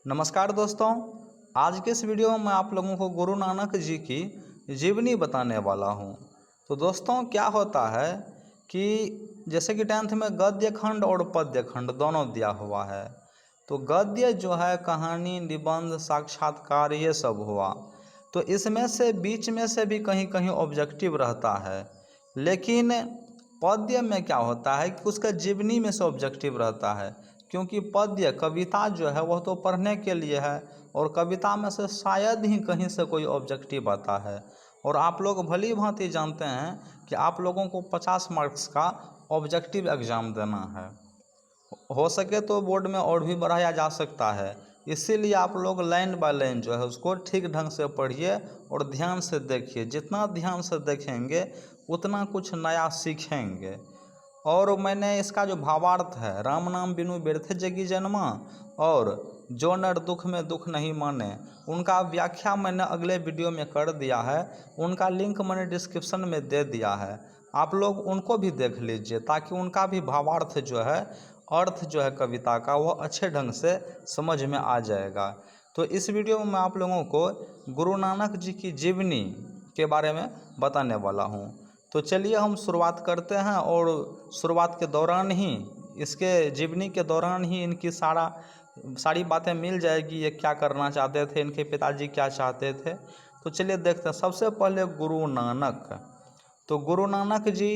नमस्कार दोस्तों, आज के इस वीडियो में मैं आप लोगों को गुरु नानक जी की जीवनी बताने वाला हूं। तो दोस्तों क्या होता है कि जैसे कि 10th में गद्य खंड और पद्य खंड दोनों दिया हुआ है। तो गद्य जो है कहानी, निबंध, साक्षात्कार ये सब हुआ। तो इसमें से बीच में से भी कहीं कहीं ऑब्जेक्टिव रहता है, लेकिन पद्य में क्या होता है कि उसका जीवनी में से ऑब्जेक्टिव रहता है, क्योंकि पद्य कविता जो है वह तो पढ़ने के लिए है और कविता में से शायद ही कहीं से कोई ऑब्जेक्टिव आता है। और आप लोग भली भांति जानते हैं कि आप लोगों को 50 मार्क्स का ऑब्जेक्टिव एग्ज़ाम देना है। हो सके तो बोर्ड में और भी बढ़ाया जा सकता है, इसीलिए आप लोग लाइन बाय लाइन जो है उसको ठीक ढंग से पढ़िए और ध्यान से देखिए। जितना ध्यान से देखेंगे उतना कुछ नया सीखेंगे। और मैंने इसका जो भावार्थ है, राम नाम बिनु व्यर्थ जगी जन्मा और जो नर दुख में दुख नहीं माने, उनका व्याख्या मैंने अगले वीडियो में कर दिया है। उनका लिंक मैंने डिस्क्रिप्शन में दे दिया है, आप लोग उनको भी देख लीजिए ताकि उनका भी भावार्थ जो है, अर्थ जो है कविता का, वो अच्छे ढंग से समझ में आ जाएगा। तो इस वीडियो में मैं आप लोगों को गुरु नानक जी की जीवनी के बारे में बताने वाला हूँ। तो चलिए हम शुरुआत करते हैं और शुरुआत के दौरान ही, इसके जीवनी के दौरान ही इनकी सारी बातें मिल जाएगी। ये क्या करना चाहते थे, इनके पिताजी क्या चाहते थे। तो चलिए देखते हैं। सबसे पहले गुरु नानक। तो गुरु नानक जी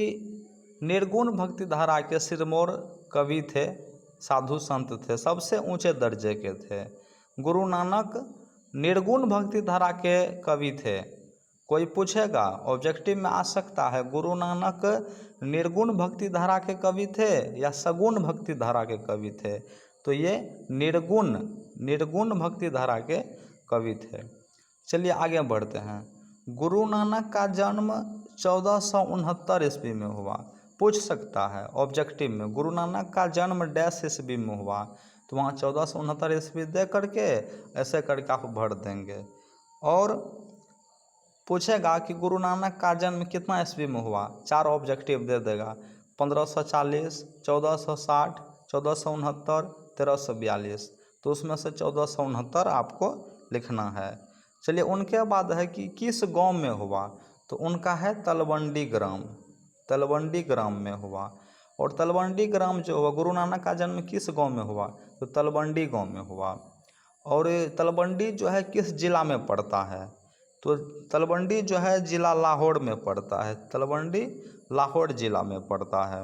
निर्गुण भक्ति धारा के सिरमौर कवि थे, साधु संत थे, सबसे ऊंचे दर्जे के थे। गुरु नानक निर्गुण भक्ति धारा के कवि थे। कोई पूछेगा, ऑब्जेक्टिव में आ सकता है, गुरु नानक निर्गुण भक्ति धारा के कवि थे या सगुण भक्ति धारा के कवि थे? तो ये निर्गुण भक्ति धारा के कवि थे। चलिए आगे बढ़ते हैं। गुरु नानक का जन्म 1469 ईस्वी में हुआ। पूछ सकता है ऑब्जेक्टिव में, गुरु नानक का जन्म डैश ईस्वी में हुआ, तो वहाँ 1469 ईस्वी दे करके ऐसे करके आप भर देंगे। और पूछेगा कि गुरु नानक का जन्म कितना ईस्वी में हुआ, 4 ऑब्जेक्टिव दे देगा, 1540, 1460, 1469, 1342। तो उसमें से 1469 आपको लिखना है। चलिए उनके बाद है कि किस गांव में हुआ, तो उनका है तलवंडी ग्राम। तलवंडी ग्राम में हुआ। और तलवंडी ग्राम जो हुआ, गुरु नानक का जन्म किस गांव में हुआ, तो तलवंडी गांव में हुआ। और तलवंडी जो है किस जिला में पड़ता है, तो तलवंडी जो है जिला लाहौर में पड़ता है। तलवंडी लाहौर जिला में पड़ता है।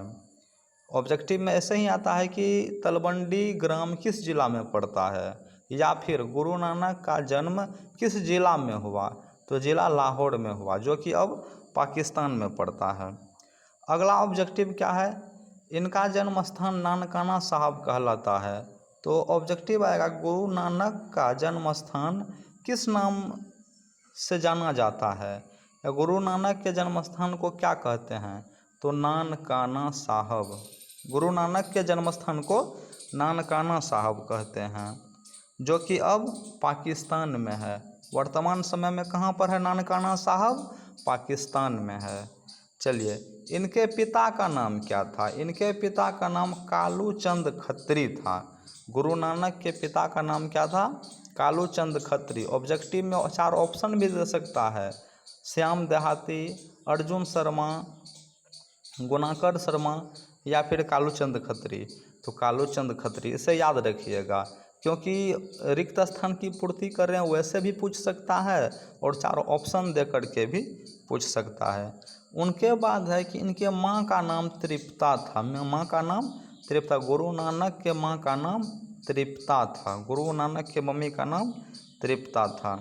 ऑब्जेक्टिव में ऐसे ही आता है कि तलवंडी ग्राम किस जिला में पड़ता है, या फिर गुरु नानक का जन्म किस जिला में हुआ, तो जिला लाहौर में हुआ, जो कि अब पाकिस्तान में पड़ता है। अगला ऑब्जेक्टिव क्या है, इनका जन्म स्थान नानकाना साहब कहलाता है। तो ऑब्जेक्टिव आएगा, गुरु नानक का जन्म स्थान किस नाम से जाना जाता है, या गुरु नानक के जन्म स्थान को क्या कहते हैं, तो नानकाना साहब। गुरु नानक के जन्म स्थान को नानकाना साहब कहते हैं, जो कि अब पाकिस्तान में है। वर्तमान समय में कहाँ पर है नानकाना साहब, पाकिस्तान में है। चलिए इनके पिता का नाम क्या था, इनके पिता का नाम कालू चंद खत्री था। गुरु नानक के पिता का नाम क्या था, कालू चंद खत्री। ऑब्जेक्टिव में 4 ऑप्शन भी दे सकता है, श्याम देहाती, अर्जुन शर्मा, गुणाकर शर्मा या फिर कालू चंद खत्री। तो कालू चंद खत्री, इसे याद रखिएगा, क्योंकि रिक्त स्थान की पूर्ति कर रहे हैं, वैसे भी पूछ सकता है और 4 ऑप्शन दे करके भी पूछ सकता है। उनके बाद है कि इनके माँ का नाम तृप्ता था। माँ का नाम तृप्ता, गुरु नानक के माँ का नाम तृप्ता था। गुरु नानक के मम्मी का नाम तृप्ता था।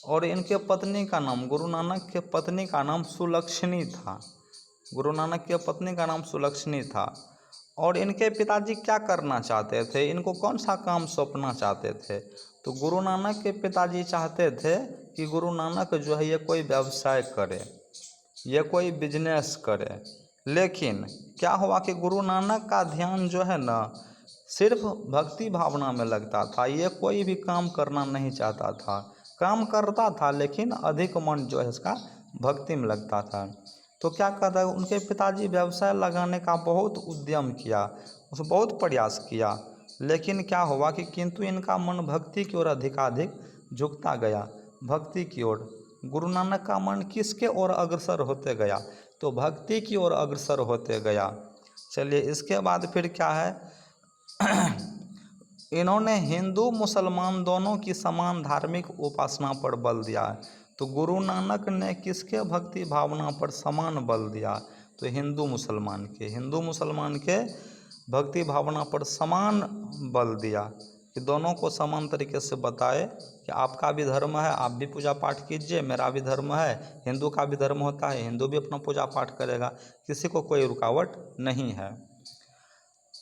और इनके पत्नी का नाम, गुरु नानक के पत्नी का नाम सुलक्षणी था। गुरु नानक के पत्नी का नाम सुलक्षणी था। और इनके पिताजी क्या करना चाहते थे, इनको कौन सा काम सौंपना चाहते थे, तो गुरु नानक के पिताजी चाहते थे कि गुरु नानक जो है ये कोई व्यवसाय करे, ये कोई बिजनेस करे। लेकिन क्या हुआ कि गुरु नानक का ध्यान जो है ना सिर्फ भक्ति भावना में लगता था, ये कोई भी काम करना नहीं चाहता था। काम करता था लेकिन अधिक मन जो है इसका भक्ति में लगता था। तो क्या कहता है, उनके पिताजी व्यवसाय लगाने का बहुत उद्यम किया, उसे बहुत प्रयास किया, लेकिन क्या हुआ कि किंतु इनका मन भक्ति की ओर अधिकाधिक झुकता गया, भक्ति की ओर। गुरु नानक का मन किसके ओर अग्रसर होते गया? तो भक्ति की ओर अग्रसर होते गया। चलिए इसके बाद फिर क्या है इन्होंने हिंदू मुसलमान दोनों की समान धार्मिक उपासना पर बल दिया है। तो गुरु नानक ने किसके भक्ति भावना पर समान बल दिया? तो हिंदू मुसलमान के भक्ति भावना पर समान बल दिया, कि दोनों को समान तरीके से बताए कि आपका भी धर्म है, आप भी पूजा पाठ कीजिए, मेरा भी धर्म है, हिंदू का भी धर्म होता है, हिंदू भी अपना पूजा पाठ करेगा, किसी को कोई रुकावट नहीं है।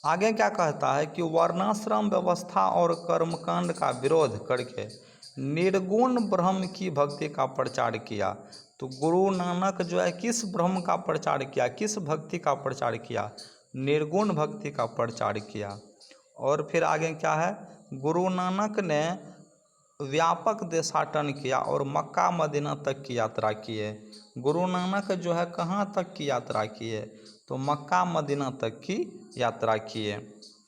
आगे क्या कहता है कि वर्णाश्रम व्यवस्था और कर्मकांड का विरोध करके निर्गुण ब्रह्म की भक्ति का प्रचार किया। तो गुरु नानक जो है किस ब्रह्म का प्रचार किया, किस भक्ति का प्रचार किया? निर्गुण भक्ति का प्रचार किया। और फिर आगे क्या है, गुरु नानक ने व्यापक देशाटन किया और मक्का मदीना तक की यात्रा किए। गुरु नानक जो है कहाँ तक की यात्रा किए? तो मक्का मदीना तक की यात्रा किए,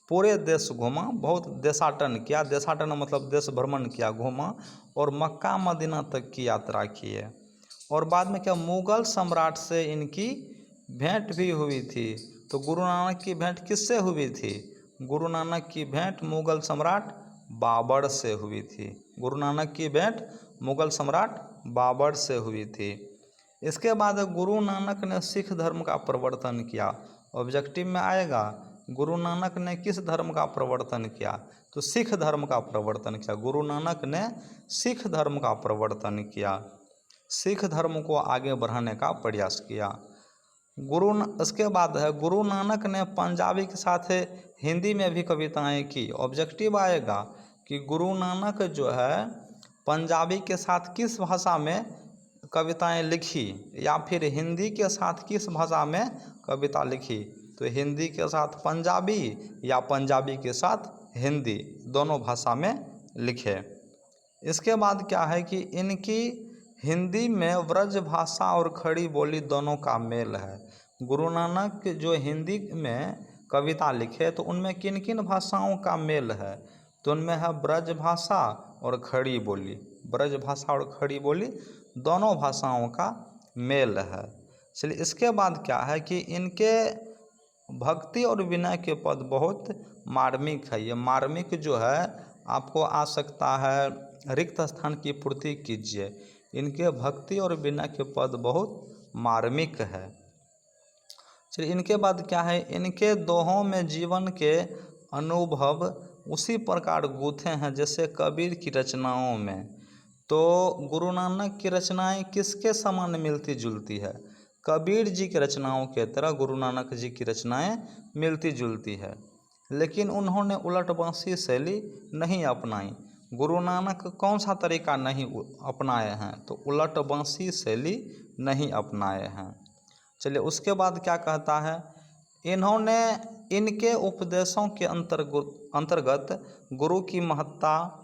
पूरे देश घूमा, बहुत देशाटन किया, देशाटन मतलब देश भ्रमण किया, घूमा और मक्का मदीना तक की यात्रा किए। और बाद में क्या, मुग़ल सम्राट से इनकी भेंट भी हुई थी। तो गुरु नानक की भेंट किससे हुई थी? गुरु नानक की भेंट मुग़ल सम्राट बाबर से हुई थी। गुरु नानक की भेंट मुग़ल सम्राट बाबर से हुई थी। इसके बाद गुरु नानक ने सिख धर्म का प्रवर्तन किया। ऑब्जेक्टिव में आएगा, गुरु नानक ने किस धर्म का प्रवर्तन किया? तो सिख धर्म का प्रवर्तन किया। गुरु नानक ने सिख धर्म का प्रवर्तन किया, सिख धर्म को आगे बढ़ाने का प्रयास किया। इसके बाद है गुरु नानक ने पंजाबी के साथ हिंदी में भी कविताएं की। ऑब्जेक्टिव आएगा कि गुरु नानक जो है पंजाबी के साथ किस भाषा में कविताएं लिखी, या फिर हिंदी के साथ किस भाषा में कविता लिखी? तो हिंदी के साथ पंजाबी या पंजाबी के साथ हिंदी, दोनों भाषा में लिखे। इसके बाद क्या है कि इनकी हिंदी में ब्रज भाषा और खड़ी बोली दोनों का मेल है। गुरु नानक जो हिंदी में कविता लिखे तो उनमें किन किन भाषाओं का मेल है? तो उनमें है ब्रज भाषा और खड़ी बोली, ब्रज भाषा और खड़ी बोली दोनों भाषाओं का मेल है। चलिए इसके बाद क्या है कि इनके भक्ति और विनय के पद बहुत मार्मिक है। ये मार्मिक जो है आपको आ सकता है, रिक्त स्थान की पूर्ति कीजिए। इनके भक्ति और विनय के पद बहुत मार्मिक है। चलिए इनके बाद क्या है, इनके दोहों में जीवन के अनुभव उसी प्रकार गूँथे हैं जैसे कबीर की रचनाओं में। तो गुरु नानक की रचनाएं किसके समान मिलती जुलती है? कबीर जी की रचनाओं के तरह गुरु नानक जी की रचनाएं मिलती जुलती है, लेकिन उन्होंने उलटबांसी शैली नहीं अपनाई। गुरु नानक कौन सा तरीका नहीं अपनाए हैं? तो उलटबांसी शैली नहीं अपनाए हैं। चलिए उसके बाद क्या कहता है, इन्होंने इनके उपदेशों के अंतर्गत गुरु की महत्ता,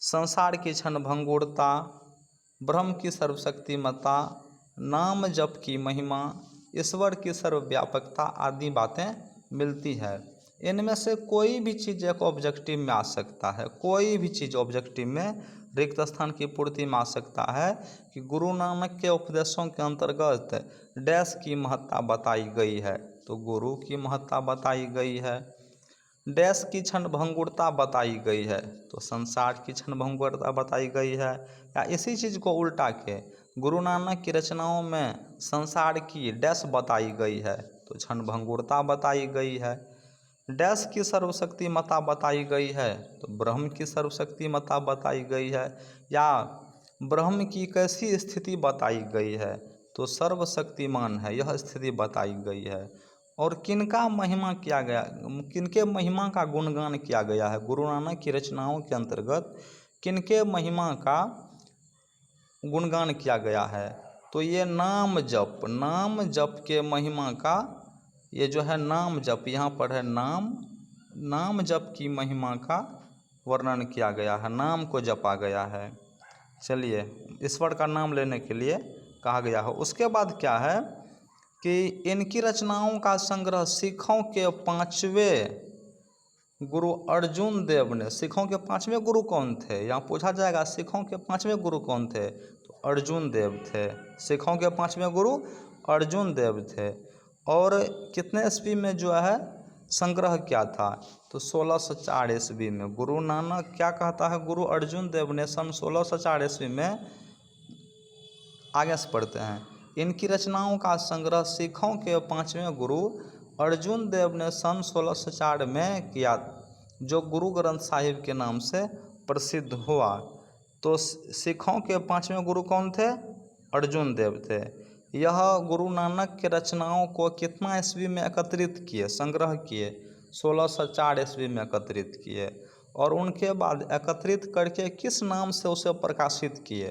संसार की क्षणभंगुरता, ब्रह्म की सर्वशक्तिमत्ता, नाम जप की महिमा, ईश्वर की सर्वव्यापकता आदि बातें मिलती है। इनमें से कोई भी चीज़ एक ऑब्जेक्टिव में आ सकता है, कोई भी चीज़ ऑब्जेक्टिव में रिक्त स्थान की पूर्ति में आ सकता है कि गुरु नानक के उपदेशों के अंतर्गत डैश की महत्ता बताई गई है। तो गुरु की महत्ता बताई गई है, डैश की क्षणभंगुरता बताई गई है, तो संसार की क्षणभंगुरता बताई गई है। या इसी चीज़ को उल्टा के गुरु नानक की रचनाओं में संसार की डैश बताई गई है, तो क्षणभंगुरता बताई गई है। डैश की सर्वशक्तिमत्ता बताई गई है, तो ब्रह्म की सर्वशक्तिमत्ता बताई गई है। या ब्रह्म की कैसी स्थिति बताई गई है? तो सर्वशक्तिमान है, यह स्थिति बताई गई है। और किनका महिमा किया गया, किनके महिमा का गुणगान किया गया है? गुरु नानक की रचनाओं के अंतर्गत किनके महिमा का गुणगान किया गया है? तो ये नाम जप के महिमा का, ये जो है नाम जप, यहाँ पर है नाम जप की महिमा का वर्णन किया गया है, नाम को जपा गया है। चलिए ईश्वर का नाम लेने के लिए कहा गया है। उसके बाद क्या है कि इनकी रचनाओं का संग्रह सिखों के 5वें गुरु अर्जुन देव ने। सिखों के 5वें गुरु कौन थे? यहाँ पूछा जाएगा सिखों के 5वें गुरु कौन थे? तो अर्जुन देव थे। सिखों के 5वें गुरु अर्जुन देव थे। और कितने ईस्वी में जो है संग्रह किया था? तो 1604 ईस्वी में। गुरु नानक क्या कहता है? गुरु अर्जुन देव ने सन 1604 ईस्वी में, आगे से पढ़ते हैं, इनकी रचनाओं का संग्रह सिखों के 5वें गुरु अर्जुन देव ने सन 1604 में किया, जो गुरु ग्रंथ साहिब के नाम से प्रसिद्ध हुआ। तो सिखों के 5वें गुरु कौन थे? अर्जुन देव थे। यह गुरु नानक के रचनाओं को कितना ईस्वी में एकत्रित किए, संग्रह किए? 1604 ईस्वी में एकत्रित किए। और उनके बाद एकत्रित करके किस नाम से उसे प्रकाशित किए?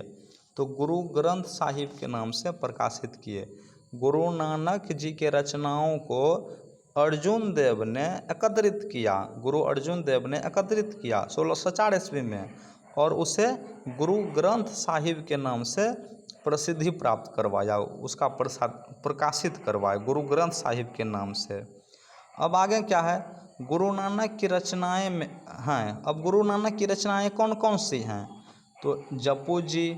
तो गुरु ग्रंथ साहिब के नाम से प्रकाशित किए। गुरु नानक जी के रचनाओं को अर्जुन देव ने एकत्रित किया, गुरु अर्जुन देव ने एकत्रित किया 1604 ईस्वी में, और उसे गुरु ग्रंथ साहिब के नाम से प्रसिद्धि प्राप्त करवाया, उसका प्रकाशित करवाया गुरु ग्रंथ साहिब के नाम से। अब आगे क्या है? गुरु नानक की रचनाएं में हैं। अब गुरु नानक की रचनाएं कौन कौन सी हैं? तो जपू जी,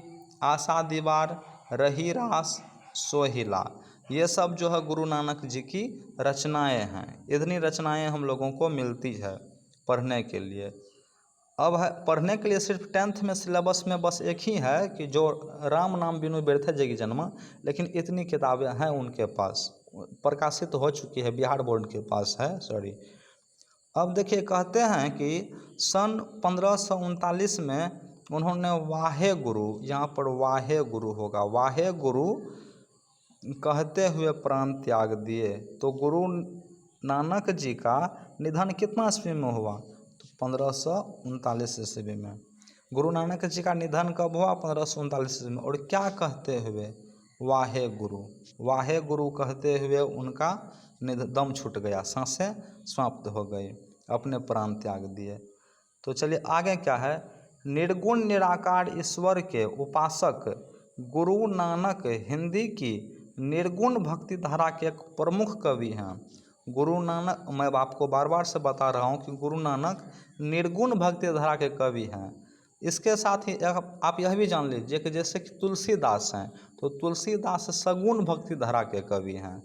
आशा दीवार, रही रास, सोहिला, ये सब जो है गुरु नानक जी की रचनाएं हैं। इतनी रचनाएं हम लोगों को मिलती है पढ़ने के लिए। अब है पढ़ने के लिए सिर्फ 10th में सिलेबस में बस एक ही है कि जो राम नाम बिनु व्यर्थ जगी जन्मा, लेकिन इतनी किताबें हैं उनके पास, प्रकाशित हो चुकी है, बिहार बोर्ड के पास है, सॉरी। अब देखिए, कहते हैं कि सन 1539 में उन्होंने वाहे गुरु, यहाँ पर वाहे गुरु होगा, वाहे गुरु कहते हुए प्राण त्याग दिए। तो गुरु नानक जी का निधन कितना ईस्वी में हुआ? तो 1539 ईस्वी में। गुरु नानक जी का निधन कब हुआ? 1539 ईस्वी में। और क्या कहते हुए? वाहे गुरु, वाहे गुरु कहते हुए उनका दम छूट गया, सांसें समाप्त हो गई, अपने प्राण त्याग दिए। तो चलिए आगे क्या है? निर्गुण निराकार ईश्वर के उपासक गुरु नानक हिंदी की निर्गुण भक्ति धारा के एक प्रमुख कवि हैं। गुरु नानक, मैं आपको बार बार से बता रहा हूँ कि गुरु नानक निर्गुण भक्ति धारा के कवि हैं। इसके साथ ही आप यह भी जान लीजिए कि जैसे कि तुलसीदास हैं, तो तुलसीदास सगुण भक्ति धारा के कवि हैं,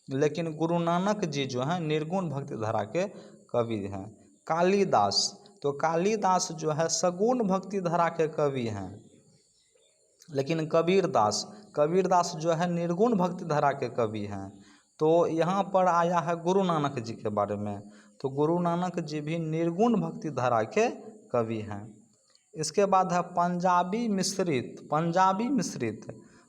लेकिन गुरु नानक जी जो हैं निर्गुण भक्ति धारा के कवि हैं। कालिदास, तो कालिदास जो है सगुण भक्ति धारा के कवि हैं, लेकिन कबीरदास जो है निर्गुण भक्ति धारा के कवि हैं। तो यहाँ पर आया है गुरु नानक जी के बारे में, तो गुरु नानक जी भी निर्गुण भक्ति धारा के कवि हैं। इसके बाद है पंजाबी मिश्रित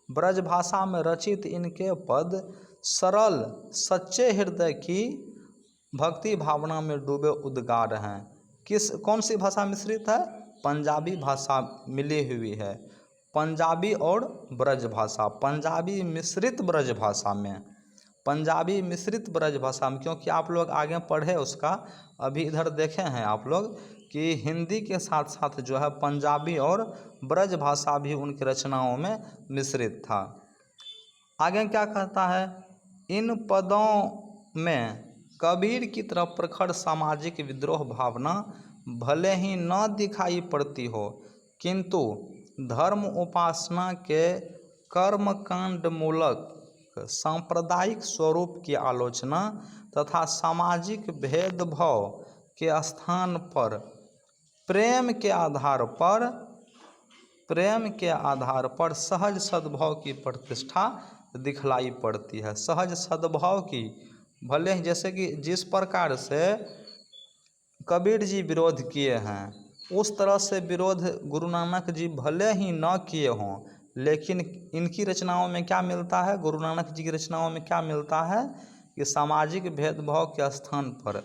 ब्रज भाषा में रचित इनके पद सरल सच्चे हृदय की भक्ति भावना में डूबे उद्गार हैं। कौन सी भाषा मिश्रित है? पंजाबी भाषा मिली हुई है, पंजाबी और ब्रज भाषा, पंजाबी मिश्रित ब्रज भाषा में, पंजाबी मिश्रित ब्रज भाषा में, क्योंकि आप लोग आगे पढ़े उसका, अभी इधर देखे हैं आप लोग कि हिंदी के साथ साथ जो है पंजाबी और ब्रज भाषा भी उनकी रचनाओं में मिश्रित था। आगे क्या कहता है? इन पदों में कबीर की तरह प्रखर सामाजिक विद्रोह भावना भले ही न दिखाई पड़ती हो, किंतु धर्म उपासना के कर्मकांड मूलक सांप्रदायिक स्वरूप की आलोचना तथा सामाजिक भेदभाव के स्थान पर प्रेम के आधार पर सहज सद्भाव की प्रतिष्ठा दिखलाई पड़ती है। सहज सद्भाव की, भले ही जैसे कि जिस प्रकार से कबीर जी विरोध किए हैं, उस तरह से विरोध गुरु नानक जी भले ही न किए हों, लेकिन इनकी रचनाओं में क्या मिलता है? गुरु नानक जी की रचनाओं में क्या मिलता है कि सामाजिक भेदभाव के स्थान पर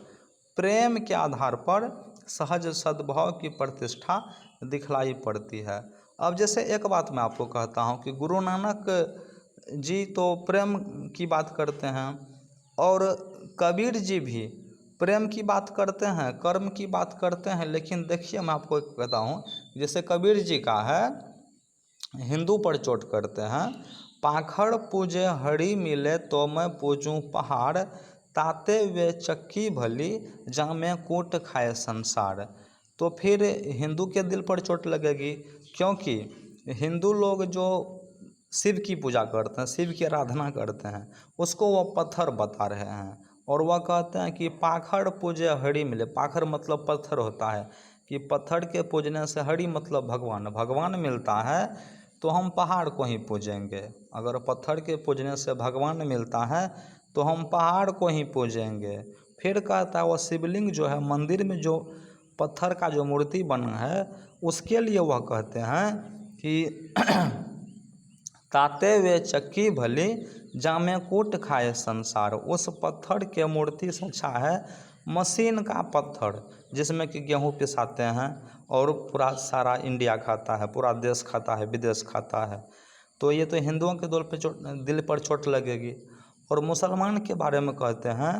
प्रेम के आधार पर सहज सद्भाव की प्रतिष्ठा दिखलाई पड़ती है। अब जैसे एक बात मैं आपको कहता हूँ कि गुरु नानक जी तो प्रेम की बात करते हैं और कबीर जी भी प्रेम की बात करते हैं, कर्म की बात करते हैं, लेकिन देखिए मैं आपको एक कहता हूँ, जैसे कबीर जी का है, हिंदू पर चोट करते हैं, पाखड़ पूजे हरि मिले तो मैं पूजूं पहाड़, ताते वे चक्की भली जामे कूट खाए संसार। तो फिर हिंदू के दिल पर चोट लगेगी, क्योंकि हिंदू लोग जो शिव की पूजा करते हैं, शिव की आराधना करते हैं, उसको वो पत्थर बता रहे हैं। और वह कहते हैं कि पाखड़ पूजे हरि मिले। पाखड़ मतलब पत्थर होता है, कि पत्थर के पूजने से हरि मतलब भगवान, भगवान मिलता है तो हम पहाड़ को ही पूजेंगे। अगर पत्थर के पूजने से भगवान मिलता है तो हम पहाड़ को ही पूजेंगे। फिर कहता है वह शिवलिंग जो है मंदिर में जो पत्थर का जो मूर्ति बना है, उसके लिए वह कहते हैं कि ताते वे चक्की भली जामे कूट खाए संसार। उस पत्थर के मूर्ति से अच्छा है मशीन का पत्थर, जिसमें कि गेहूँ पिसाते हैं और पूरा सारा इंडिया खाता है, पूरा देश खाता है, विदेश खाता है। तो ये तो हिंदुओं के दिल पर चोट लगेगी। और मुसलमान के बारे में कहते हैं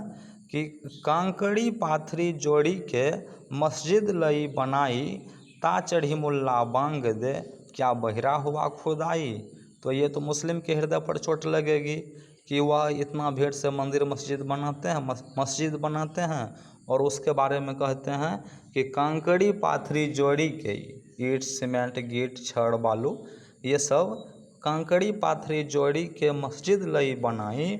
कि कांकड़ी पाथरी जोड़ी के मस्जिद लई बनाई, ता चढ़ी मुल्ला बांग दे, क्या बहिरा हुआ खुदाई। तो ये तो मुस्लिम के हृदय पर चोट लगेगी कि वह इतना भीड़ से मंदिर मस्जिद बनाते हैं और उसके बारे में कहते हैं कि कांकड़ी पाथरी जोड़ी के, ईंट सीमेंट गिट छड़ बालू ये सब कांकड़ी पाथरी जोड़ी के मस्जिद लई बनाई,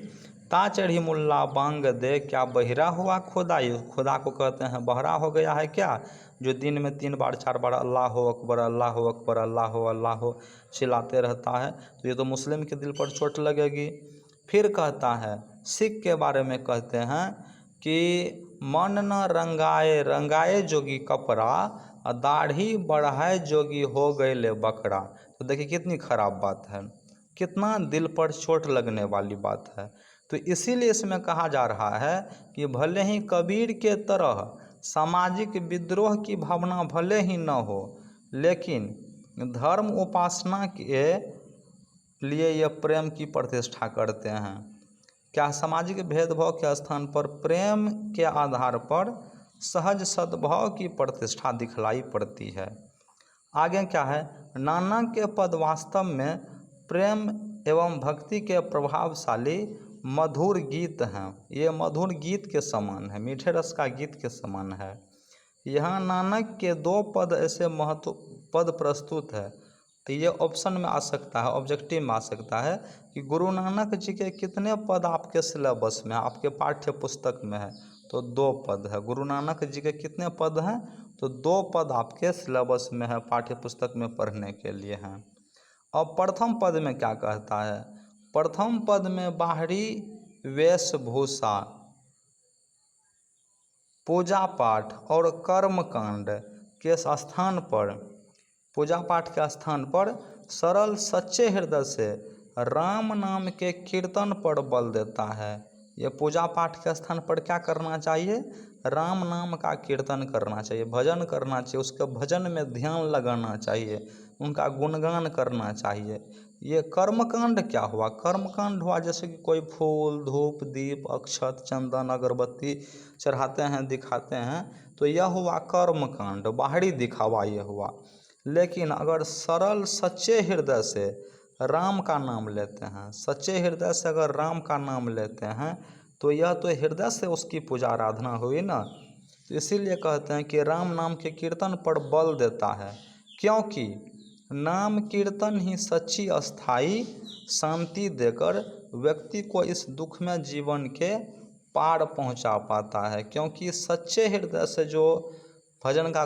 ता चढ़ी मुल्ला बांग दे, क्या बहिरा हुआ खुदाई। खुदा को कहते हैं बहरा हो गया है क्या, जो दिन में 3 बार 4 बार अल्लाह अकबर अल्लाह अकबर अल्लाह चिल्लाते रहता है। तो ये तो मुस्लिम के दिल पर चोट लगेगी। फिर कहता है सिख के बारे में कहते हैं कि मन न रंगाए रंगाए जोगी कपड़ा, दाढ़ी बढ़ाए जोगी हो गए ले बकरा। तो देखिए कितनी खराब बात है, कितना दिल पर चोट लगने वाली बात है। तो इसीलिए इसमें कहा जा रहा है कि भले ही कबीर के तरह सामाजिक विद्रोह की भावना भले ही न हो, लेकिन धर्म उपासना के लिए यह प्रेम की प्रतिष्ठा करते हैं। क्या सामाजिक भेदभाव के स्थान पर प्रेम के आधार पर सहज सद्भाव की प्रतिष्ठा दिखलाई पड़ती है। आगे क्या है, नानक के पद वास्तव में प्रेम एवं भक्ति के प्रभावशाली मधुर गीत हैं। ये मधुर गीत के समान है, मीठे रस का गीत के समान है। यहाँ नानक के 2 पद ऐसे महत्व पद प्रस्तुत है। तो ये ऑप्शन में आ सकता है, ऑब्जेक्टिव में आ सकता है कि गुरु नानक जी के कितने पद आपके सिलेबस में, आपके पाठ्य पुस्तक में है। तो 2 पद है। गुरु नानक जी के कितने पद हैं, तो 2 पद आपके सिलेबस में है, पाठ्य पुस्तक में पढ़ने के लिए हैं। अब प्रथम पद में क्या कहता है, प्रथम पद में बाहरी वेशभूषा, पूजा पाठ और कर्मकांड के स्थान पर, पूजा पाठ के स्थान पर सरल सच्चे हृदय से राम नाम के कीर्तन पर बल देता है। ये पूजा पाठ के स्थान पर क्या करना चाहिए, राम नाम का कीर्तन करना चाहिए, भजन करना चाहिए, उसके भजन में ध्यान लगाना चाहिए, उनका गुणगान करना चाहिए। ये कर्मकांड क्या हुआ, कर्मकांड हुआ जैसे कि कोई फूल धूप दीप अक्षत चंदन अगरबत्ती चढ़ाते हैं दिखाते हैं, तो यह हुआ कर्मकांड, बाहरी दिखावा ये हुआ। लेकिन अगर सरल सच्चे हृदय से राम का नाम लेते हैं, सच्चे हृदय से अगर राम का नाम लेते हैं, तो यह तो हृदय से उसकी पूजा आराधना हुई ना। तो इसीलिए कहते हैं कि राम नाम के कीर्तन पर बल देता है, क्योंकि नाम कीर्तन ही सच्ची अस्थाई शांति देकर व्यक्ति को इस दुख में जीवन के पार पहुंचा पाता है। क्योंकि सच्चे हृदय से जो भजन का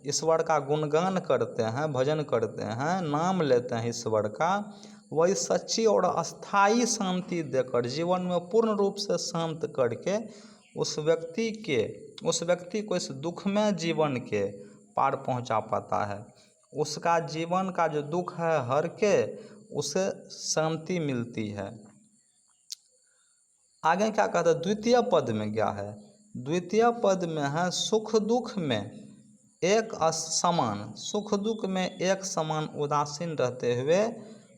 ईश्वर का गुणगान करते हैं, भजन करते हैं, नाम लेते हैं ईश्वर का, वही सच्ची और अस्थाई शांति देकर जीवन में पूर्ण रूप से शांत करके उस व्यक्ति को इस दुख में जीवन के पार पहुंचा पाता है। उसका जीवन का जो दुख है हर के उसे शांति मिलती है। आगे क्या कहता है, द्वितीय पद में क्या है, द्वितीय पद में है सुख दुख में एक समान, सुख दुख में एक समान उदासीन रहते हुए,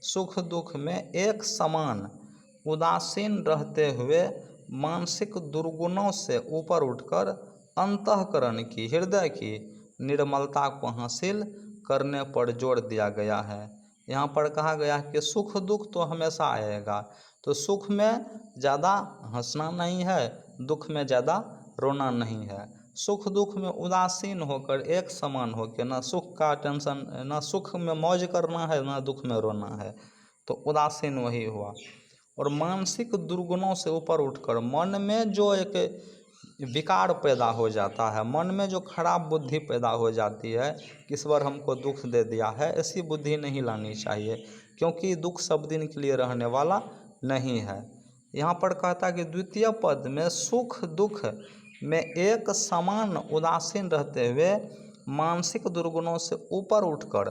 सुख दुख में एक समान उदासीन रहते हुए मानसिक दुर्गुणों से ऊपर उठकर अंतःकरण की हृदय की निर्मलता को हासिल करने पर जोर दिया गया है। यहाँ पर कहा गया है कि सुख दुख तो हमेशा आएगा, तो सुख में ज़्यादा हंसना नहीं है, दुख में ज़्यादा रोना नहीं है। सुख दुख में उदासीन होकर एक समान होकर, ना सुख का टेंशन, ना सुख में मौज करना है, ना दुख में रोना है, तो उदासीन वही हुआ। और मानसिक दुर्गुणों से ऊपर उठकर मन में जो एक विकार पैदा हो जाता है, मन में जो खराब बुद्धि पैदा हो जाती है कि ईश्वर हमको दुख दे दिया है, ऐसी बुद्धि नहीं लानी चाहिए, क्योंकि दुख सब दिन के लिए रहने वाला नहीं है। यहाँ पर कहता है कि द्वितीय पद में सुख दुख में एक समान उदासीन रहते हुए मानसिक दुर्गुणों से ऊपर उठकर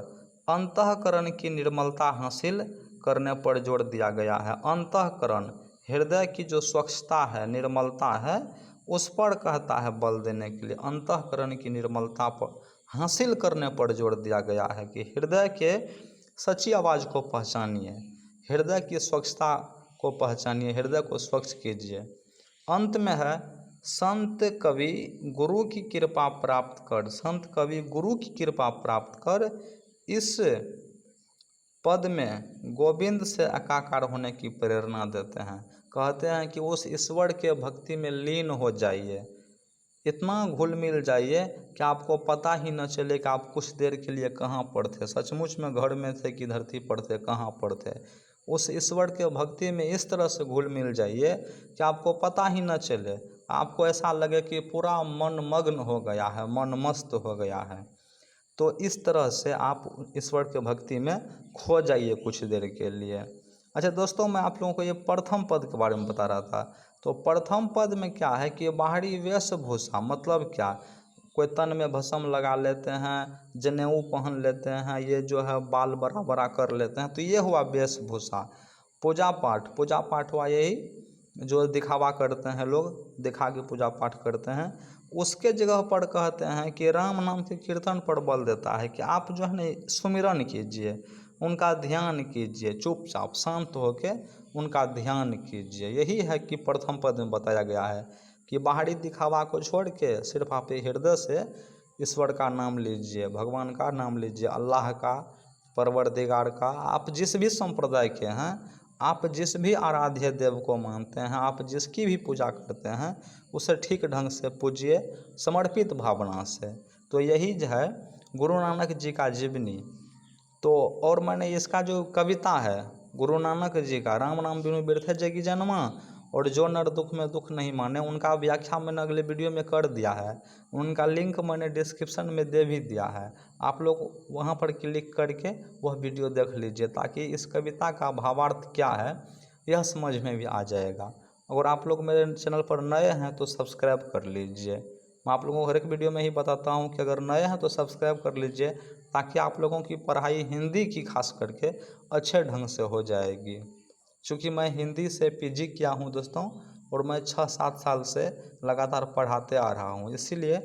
अंतःकरण की निर्मलता हासिल करने पर जोर दिया गया है। अंतःकरण, हृदय की जो स्वच्छता है, निर्मलता है, उस पर कहता है बल देने के लिए। अंतःकरण की निर्मलता पर हासिल करने पर जोर दिया गया है कि हृदय के सच्ची आवाज़ को पहचानिए, हृदय की स्वच्छता को पहचानिए, हृदय को स्वच्छ कीजिए। अंत में है संत कवि गुरु की कृपा प्राप्त कर, संत कवि गुरु की कृपा प्राप्त कर। इस पद में गोविंद से एकाकार होने की प्रेरणा देते हैं। कहते हैं कि उस ईश्वर के भक्ति में लीन हो जाइए, इतना घुल मिल जाइए कि आपको पता ही न चले कि आप कुछ देर के लिए कहाँ पर थे, सचमुच में घर में थे कि धरती पर थे, कहाँ पर थे। उस ईश्वर के भक्ति में इस तरह से घुल मिल जाइए कि आपको पता ही न चले, आपको ऐसा लगे कि पूरा मन मग्न हो गया है, मन मस्त हो गया है। तो इस तरह से आप ईश्वर के भक्ति में खो जाइए कुछ देर के लिए। अच्छा दोस्तों, मैं आप लोगों को ये प्रथम पद के बारे में बता रहा था। तो प्रथम पद में क्या है कि बाहरी वेशभूषा, मतलब क्या, कोई तन में भस्म लगा लेते हैं, जनेऊ पहन लेते हैं, ये जो है बाल बड़ा बड़ा कर लेते हैं, तो ये हुआ वेशभूषा। पूजा पाठ, पूजा पाठ हुआ यही जो दिखावा करते हैं लोग, दिखा के पूजा पाठ करते हैं। उसके जगह पर कहते हैं कि राम नाम के कीर्तन पर बल देता है कि आप जो है ना सुमिरन कीजिए, उनका ध्यान कीजिए, चुपचाप शांत होके उनका ध्यान कीजिए। यही है कि प्रथम पद में बताया गया है कि बाहरी दिखावा को छोड़ के सिर्फ आप हृदय से ईश्वर का नाम लीजिए, भगवान का नाम लीजिए, अल्लाह का, परवरदिगार का। आप जिस भी संप्रदाय के हैं, आप जिस भी आराध्य देव को मानते हैं, आप जिसकी भी पूजा करते हैं, उसे ठीक ढंग से पूजिए, समर्पित भावना से। तो यही जो है गुरु नानक जी का जीवनी। तो और मैंने इसका जो कविता है गुरु नानक जी का, राम नाम बिनु बिरथे जगी जन्मा और जो नर दुख में दुख नहीं माने, उनका व्याख्या मैंने अगले वीडियो में कर दिया है। उनका लिंक मैंने डिस्क्रिप्शन में दे भी दिया है, आप लोग वहां पर क्लिक करके वह वीडियो देख लीजिए, ताकि इस कविता का भावार्थ क्या है यह समझ में भी आ जाएगा। अगर आप लोग मेरे चैनल पर नए हैं तो सब्सक्राइब कर लीजिए। मैं आप लोगों को हर एक वीडियो में ही बताता हूं कि अगर नए हैं तो सब्सक्राइब कर लीजिए, ताकि आप लोगों की पढ़ाई हिंदी की खास करके अच्छे ढंग से हो जाएगी। चूँकि मैं हिंदी से पीजी किया हूं दोस्तों, और मैं 6-7 साल से लगातार पढ़ाते आ रहा हूं, इसीलिए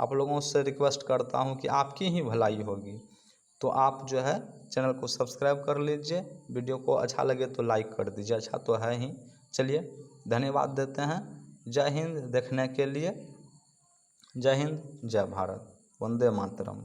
आप लोगों से रिक्वेस्ट करता हूं कि आपकी ही भलाई होगी। तो आप जो है चैनल को सब्सक्राइब कर लीजिए, वीडियो को अच्छा लगे तो लाइक कर दीजिए, अच्छा तो है ही। चलिए धन्यवाद देते हैं। जय हिंद देखने के लिए। जय हिंद, जय भारत, वंदे मातरम।